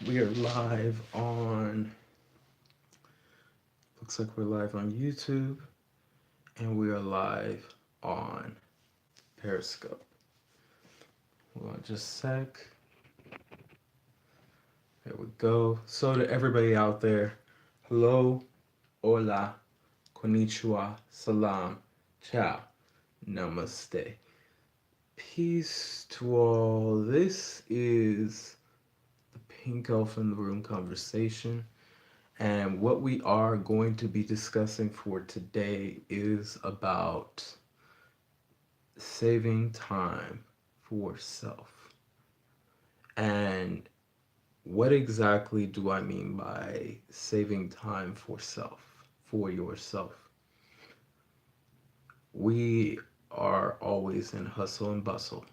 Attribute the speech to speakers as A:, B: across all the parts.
A: We are live on, looks like we're live on YouTube, and we are live on Periscope. Hold on just a sec. There we go. So to everybody out there, hello, hola, Konnichiwa, Salaam, Ciao Namaste. Peace to all. This is the Pink Elf in the Room conversation. And what we are going to be discussing for today is about saving time for self. And what exactly do I mean by saving time for self, for yourself? We are always in hustle and bustle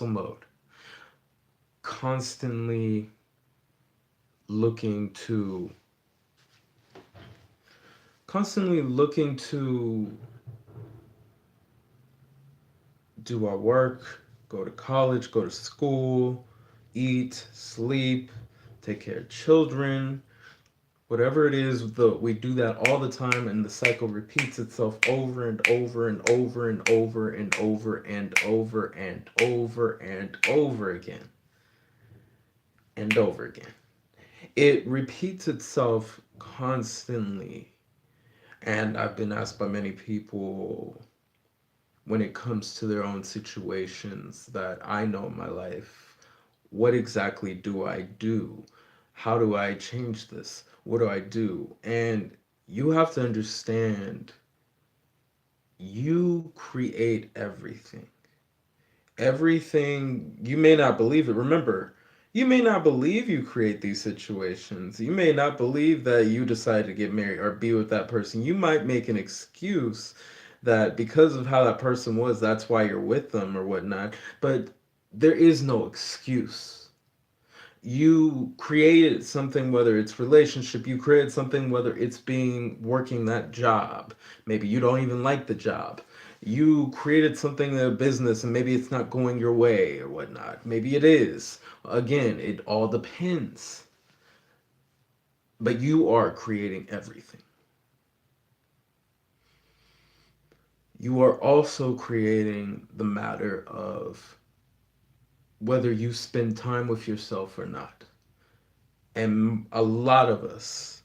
A: mode, constantly looking to constantly looking to do our work, go to college, go to school, eat, sleep, take care of children, whatever it is, we do that all the time, and the cycle repeats itself over and over and over and over and over and over and over and over again and over again. It repeats itself constantly, and I've been asked by many people when it comes to their own situations that I know in my life, what exactly do I do? How do I change this? What do I do? And you have to understand, you create everything. Everything, you may not believe it. Remember, you may not believe you create these situations. You may not believe that you decide to get married or be with that person. You might make an excuse that because of how that person was, that's why you're with them or whatnot. But there is no excuse. You created something, whether it's relationship, you created something, whether it's being working that job. Maybe you don't even like the job. You created something in a business and maybe it's not going your way or whatnot. Maybe it is. Again, it all depends. But you are creating everything. You are also creating the matter of whether you spend time with yourself or not. And a lot of us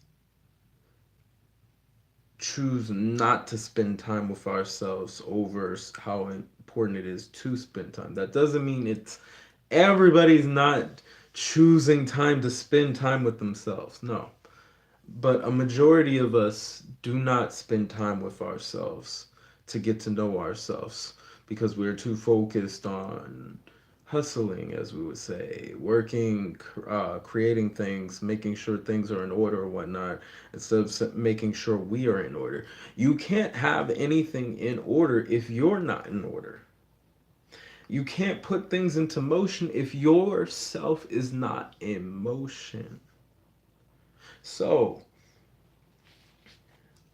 A: choose not to spend time with ourselves over how important it is to spend time. That doesn't mean it's everybody's not choosing time to spend time with themselves. No. But a majority of us do not spend time with ourselves to get to know ourselves because we're too focused on hustling, as we would say, working, creating things, making sure things are in order or whatnot, instead of making sure we are in order. You can't have anything in order if you're not in order. You can't put things into motion if yourself is not in motion. So,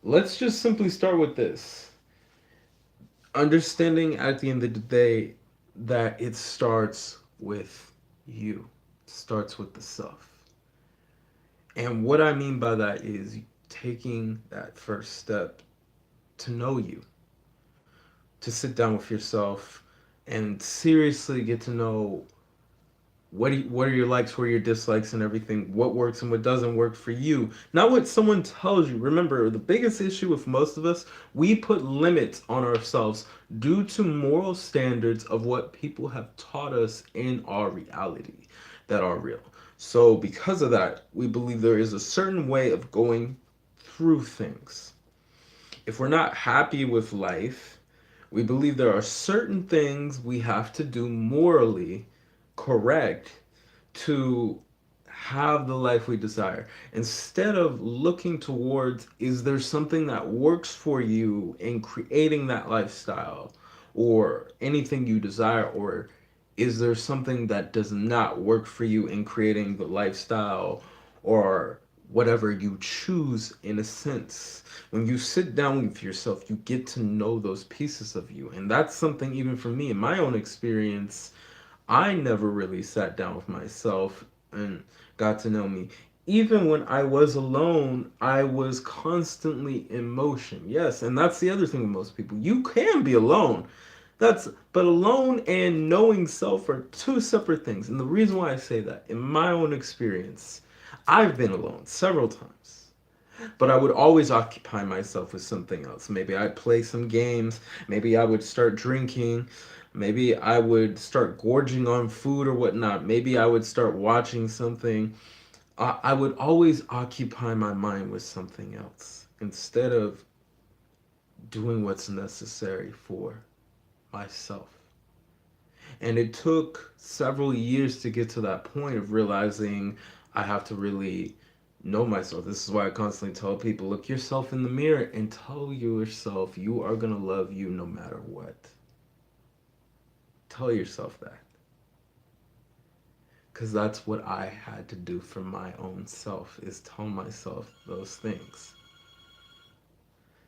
A: let's just simply start with this. Understanding at the end of the day that it starts with you. It starts with the self. And what I mean by that is taking that first step to know you, to sit down with yourself and seriously get to know what are your likes, what are your dislikes, and everything, what works and what doesn't work for you, not what someone tells you. Remember, the biggest issue with most of us, we put limits on ourselves due to moral standards of what people have taught us in our reality that are real. So because of that, we believe there is a certain way of going through things. If we're not happy with life, we believe there are certain things we have to do morally correct to have the life we desire. Instead of looking towards, is there something that works for you in creating that lifestyle or anything you desire, or is there something that does not work for you in creating the lifestyle or whatever you choose, in a sense. When you sit down with yourself, you get to know those pieces of you. And that's something, even for me, in my own experience, I never really sat down with myself and got to know me. Even when I was alone, I was constantly in motion. Yes, and that's the other thing with most people. You can be alone. But alone and knowing self are two separate things. And the reason why I say that, in my own experience, I've been alone several times. But I would always occupy myself with something else. Maybe I'd play some games. Maybe I would start drinking. Maybe I would start gorging on food or whatnot. Maybe I would start watching something. I would always occupy my mind with something else instead of doing what's necessary for myself. And it took several years to get to that point of realizing I have to really know myself. This is why I constantly tell people, look yourself in the mirror and tell yourself you are going to love you no matter what. Tell yourself that. Because that's what I had to do for my own self, is tell myself those things.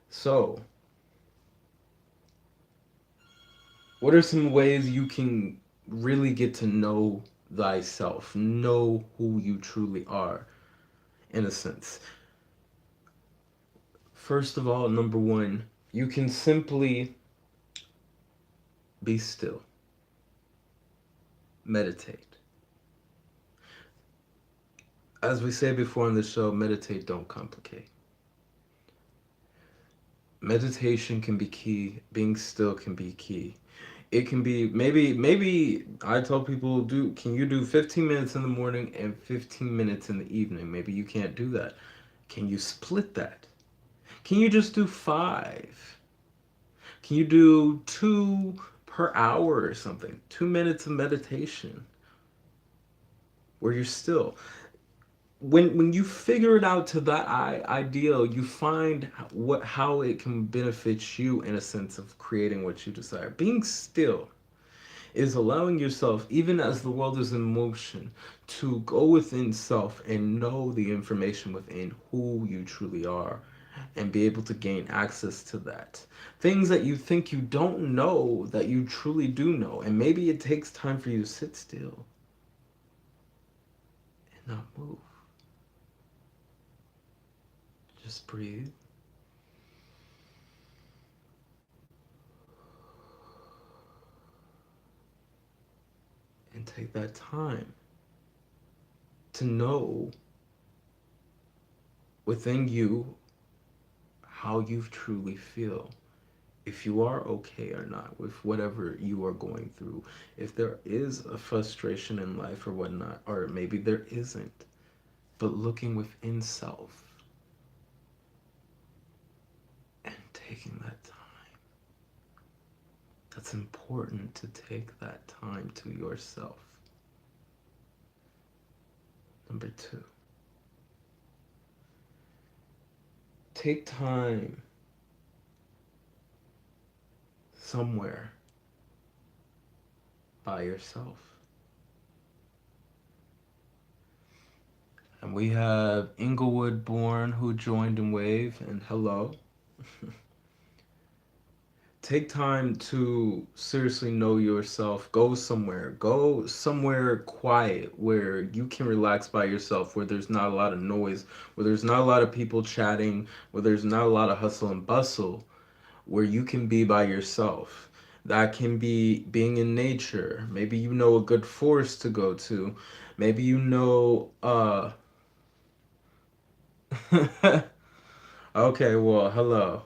A: So, what are some ways you can really get to know thyself, know who you truly are, in a sense? First of all, number one, you can simply be still, meditate. As we say before on the show, meditate, don't complicate. Meditation can be key, being still can be key. It can be maybe I tell people, do can you do 15 minutes in the morning and 15 minutes in the evening? Maybe you can't do that. Can you split that? Can you just do 5? Can you do 2 per hour or something? 2 minutes of meditation where you're still. When you figure it out to that ideal, you find what how it can benefit you in a sense of creating what you desire. Being still is allowing yourself, even as the world is in motion, to go within self and know the information within who you truly are and be able to gain access to that. Things that you think you don't know that you truly do know. And maybe it takes time for you to sit still and not move. Just breathe. And take that time to know within you how you truly feel. If you are okay or not with whatever you are going through, if there is a frustration in life or whatnot, or maybe there isn't, but looking within self and taking that time. That's important, to take that time to yourself. Number 2, take time somewhere by yourself. And we have Inglewood Born who joined in Wave, and hello. Take time to seriously know yourself. Go somewhere quiet where you can relax by yourself, where there's not a lot of noise, where there's not a lot of people chatting, where there's not a lot of hustle and bustle, where you can be by yourself. That can be being in nature. Maybe you know a good forest to go to. Maybe you know okay, well, hello.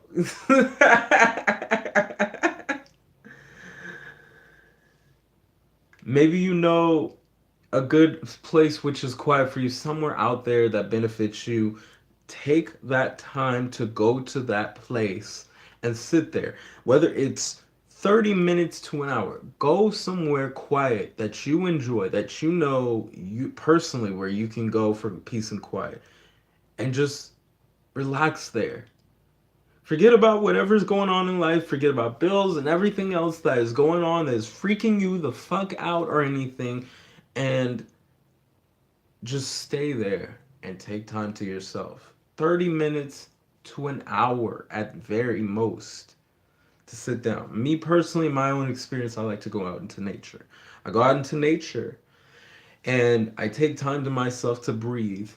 A: Maybe you know a good place which is quiet for you, somewhere out there that benefits you. Take that time to go to that place and sit there. Whether it's 30 minutes to an hour, go somewhere quiet that you enjoy, that you know you personally, where you can go for peace and quiet, and just relax there. Forget about whatever's going on in life. Forget about bills and everything else that is going on that is freaking you the fuck out or anything. And just stay there and take time to yourself. 30 minutes to an hour at very most to sit down. Me personally, my own experience, I like to go out into nature. I go out into nature And I take time to myself to breathe.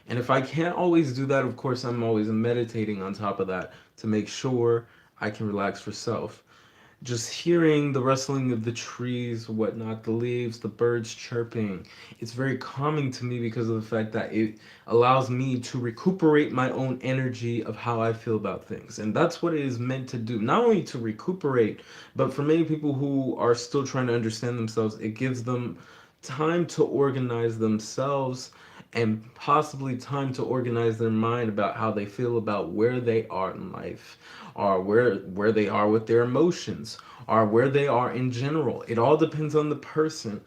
A: And if I can't always do that, of course, I'm always meditating on top of that to make sure I can relax for self. Just hearing the rustling of the trees, whatnot, the leaves, the birds chirping, it's very calming to me because of the fact that it allows me to recuperate my own energy of how I feel about things. And that's what it is meant to do. Not only to recuperate, but for many people who are still trying to understand themselves, it gives them time to organize themselves and possibly time to organize their mind about how they feel about where they are in life, or where they are with their emotions, or where they are in general. It all depends on the person,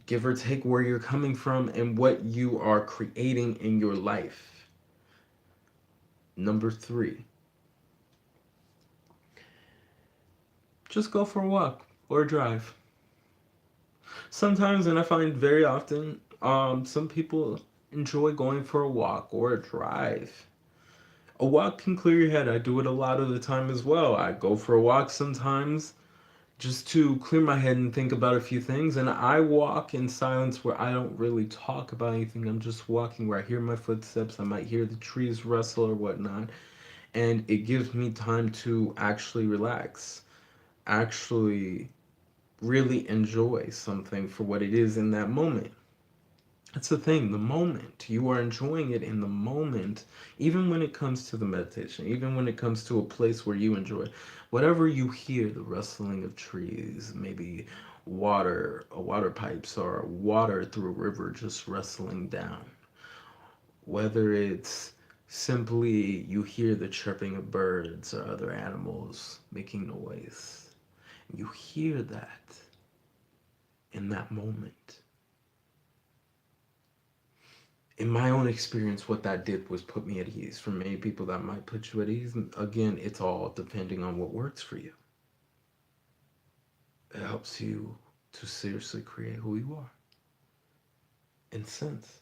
A: give or take where you're coming from and what you are creating in your life. Number 3, just go for a walk or a drive. Sometimes, and I find very often, some people enjoy going for a walk or a drive. A walk can clear your head. I do it a lot of the time as well. I go for a walk sometimes just to clear my head and think about a few things. And I walk in silence where I don't really talk about anything. I'm just walking where I hear my footsteps. I might hear the trees rustle or whatnot. And it gives me time to actually relax, actually really enjoy something for what it is in that moment. That's the thing, the moment. You are enjoying it in the moment, even when it comes to the meditation, even when it comes to a place where you enjoy. Whatever you hear, the rustling of trees, maybe water, water pipes, or water through a river just rustling down. Whether it's simply you hear the chirping of birds or other animals making noise. You hear that in that moment. In my own experience, what that did was put me at ease. For many people, that might put you at ease. And again, it's all depending on what works for you. It helps you to seriously create who you are. In sense,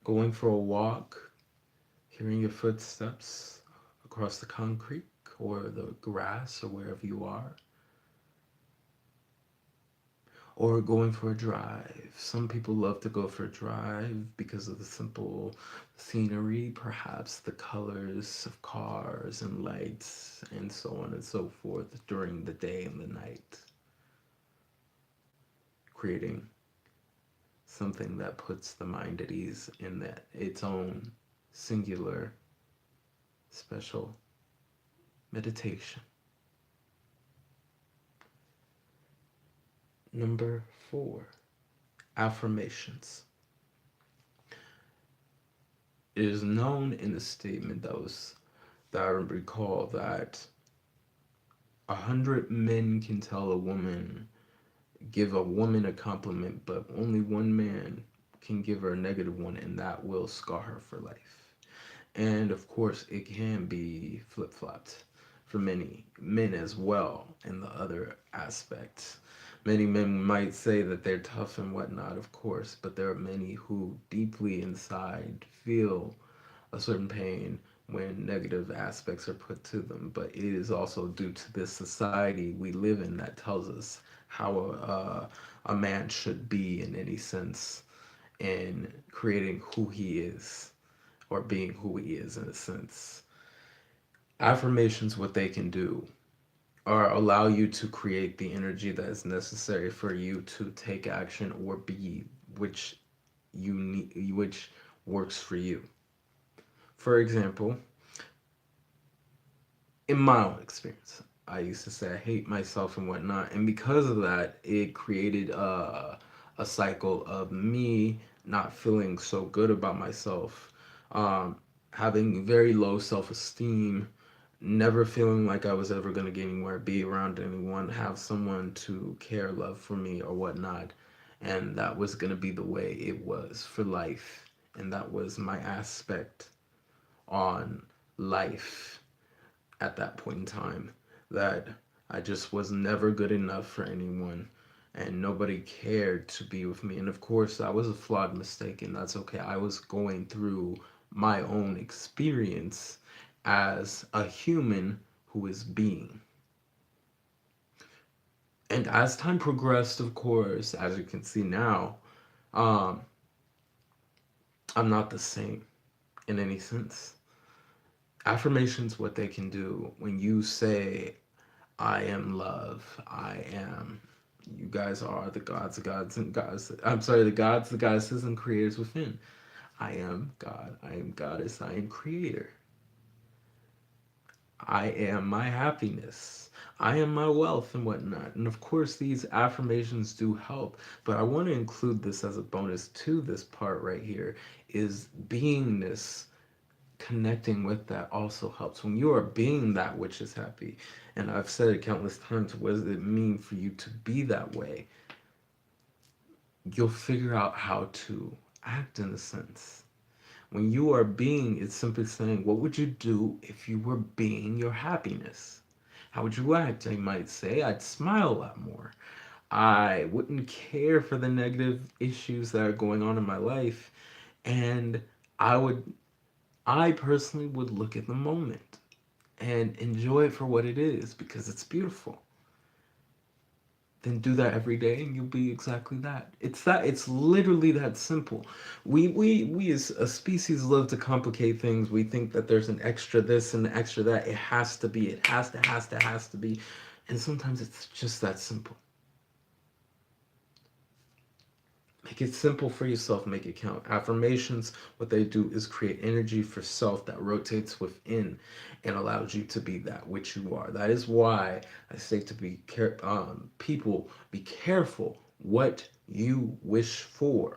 A: going for a walk, hearing your footsteps across the concrete or the grass or wherever you are, or going for a drive. Some people love to go for a drive because of the simple scenery, perhaps the colors of cars and lights, and so on and so forth during the day and the night, creating something that puts the mind at ease in that its own singular, special meditation. Number 4, affirmations. It is known in the statement that I recall that 100 men can tell a woman, give a woman a compliment, but only one man can give her a negative one, and that will scar her for life. And of course, it can be flip flopped for many men as well in the other aspects. Many men might say that they're tough and whatnot, of course, but there are many who deeply inside feel a certain pain when negative aspects are put to them. But it is also due to this society we live in that tells us how a man should be in any sense in creating who he is or being who he is in a sense. Affirmations, what they can do are allow you to create the energy that is necessary for you to take action or be which you need, which works for you. For example, in my own experience, I used to say I hate myself and whatnot, and because of that, it created a cycle of me not feeling so good about myself, um, having very low self esteem, never feeling like I was ever gonna get anywhere, be around anyone, have someone to care, love for me or whatnot, and that was gonna be the way it was for life, and that was my aspect on life at that point in time, that I just was never good enough for anyone and nobody cared to be with me. And of course, that was a flawed mistake, and that's okay. I was going through my own experience as a human who is being. And as time progressed, of course, as you can see now, um, I'm not the same in any sense. Affirmations, what they can do when you say, I am love, I am, you guys are the gods, and gods. I'm sorry, the gods, the goddesses, and creators within. I am God, I am goddess, I am creator. I am my happiness. I am my wealth and whatnot. And of course, these affirmations do help, but I want to include this as a bonus to this part right here is beingness. Connecting with that also helps. When you are being that which is happy, and I've said it countless times, what does it mean for you to be that way? You'll figure out how to act in a sense. When you are being, it's simply saying, what would you do if you were being your happiness? How would you act? I might say, I'd smile a lot more. I wouldn't care for the negative issues that are going on in my life. And I would, I personally would look at the moment and enjoy it for what it is because it's beautiful. Then do that every day and you'll be exactly that. It's literally that simple. We as a species love to complicate things. We think that there's an extra this and an extra that. It has to be, it has to be. And sometimes it's just that simple. Make it simple for yourself, make it count. Affirmations, what they do is create energy for self that rotates within and allows you to be that which you are. That is why I say to people, be careful what you wish for.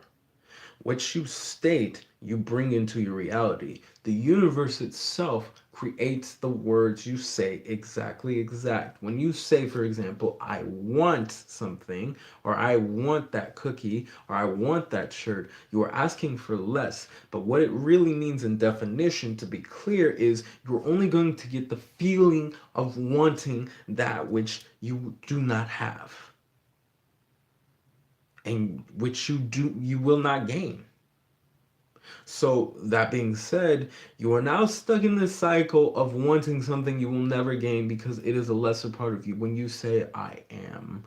A: What you state, you bring into your reality. The universe itself creates the words you say exactly exact. When you say, for example, I want something, or I want that cookie, or I want that shirt, you are asking for less. But what it really means in definition, to be clear, is you're only going to get the feeling of wanting that which you do not have, and which you will not gain. So, that being said, you are now stuck in this cycle of wanting something you will never gain because it is a lesser part of you. When you say, I am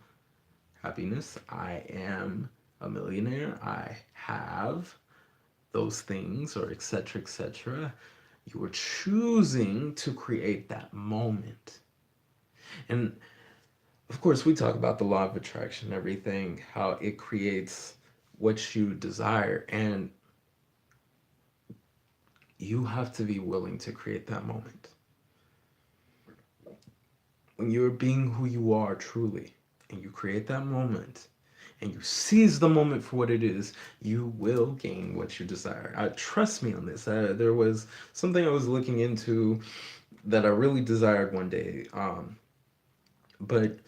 A: happiness, I am a millionaire, I have those things, or etc., etc., you are choosing to create that moment. And of course, we talk about the law of attraction and everything, how it creates what you desire. And you have to be willing to create that moment. When you're being who you are truly, and you create that moment, and you seize the moment for what it is, you will gain what you desire. Trust me on this. There was something I was looking into that I really desired one day, but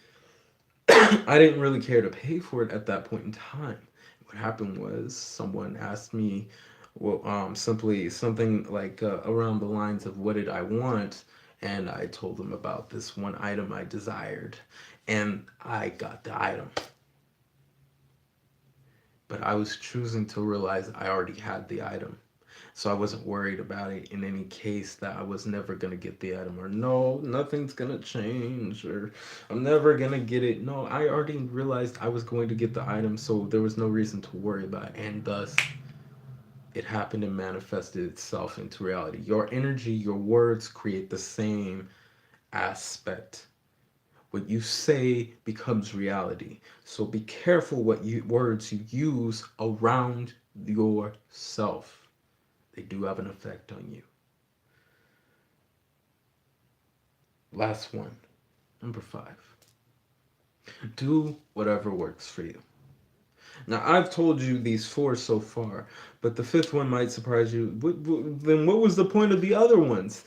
A: I didn't really care to pay for it at that point in time. What happened was someone asked me, well, simply something like around the lines of what did I want, and I told them about this one item I desired, and I got the item. But I was choosing to realize I already had the item. So I wasn't worried about it in any case that I was never gonna get the item, or no, nothing's gonna change, or I'm never gonna get it. No, I already realized I was going to get the item, so there was no reason to worry about it. And thus it happened and manifested itself into reality. Your energy, your words create the same aspect. What you say becomes reality. So be careful what words you use around yourself. They do have an effect on you. Last one, number 5. Do whatever works for you. Now, I've told you these 4 so far, but the 5th one might surprise you. Then what was the point of the other ones?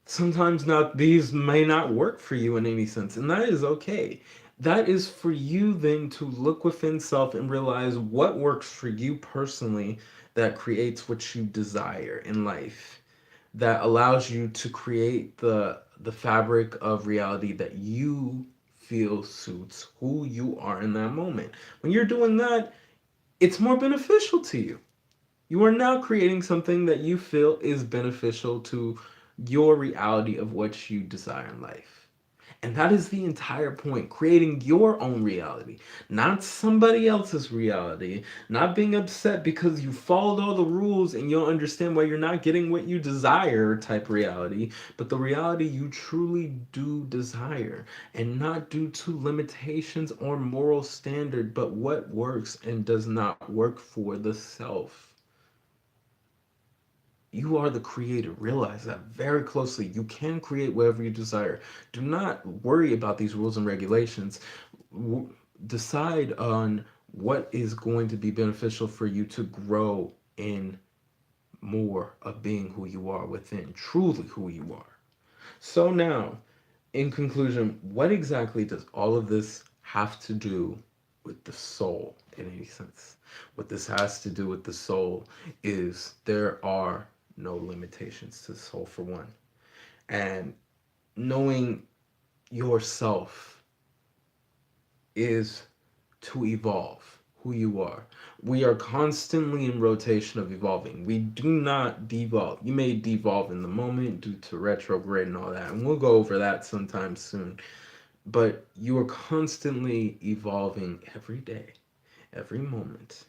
A: Sometimes not these may not work for you in any sense, and that is okay. That is for you then to look within self and realize what works for you personally that creates what you desire in life, that allows you to create the fabric of reality that you feel suits who you are in that moment. When you're doing that, it's more beneficial to you. You are now creating something that you feel is beneficial to your reality of what you desire in life. And that is the entire point. Creating your own reality, not somebody else's reality. Not being upset because you followed all the rules and you'll understand why you're not getting what you desire type reality, but the reality you truly do desire. And not due to limitations or moral standard, but what works and does not work for the self. You are the creator. Realize that very closely. You can create whatever you desire. Do not worry about these rules and regulations. Decide on what is going to be beneficial for you to grow in more of being who you are within, truly who you are. So now, in conclusion, what exactly does all of this have to do with the soul in any sense? What this has to do with the soul is there are no limitations to the soul, for one. And knowing yourself is to evolve who you are. We are constantly in rotation of evolving. We do not devolve. You may devolve in the moment due to retrograde and all that, and we'll go over that sometime soon. But you are constantly evolving every day, every moment,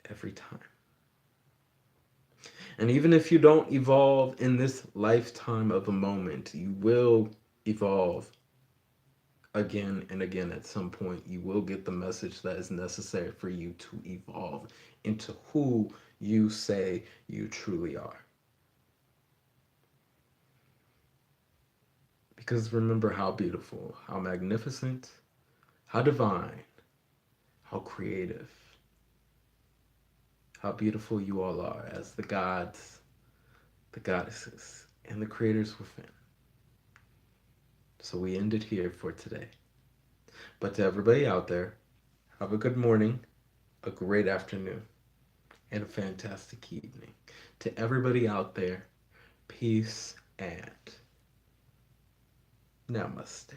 A: every time. And even if you don't evolve in this lifetime of a moment, you will evolve again and again at some point. You will get the message that is necessary for you to evolve into who you say you truly are. Because remember how beautiful, how magnificent, how divine, how creative, how beautiful you all are as the gods, the goddesses, and the creators within. So we end it here for today. But to everybody out there, have a good morning, a great afternoon, and a fantastic evening. To everybody out there, peace and namaste.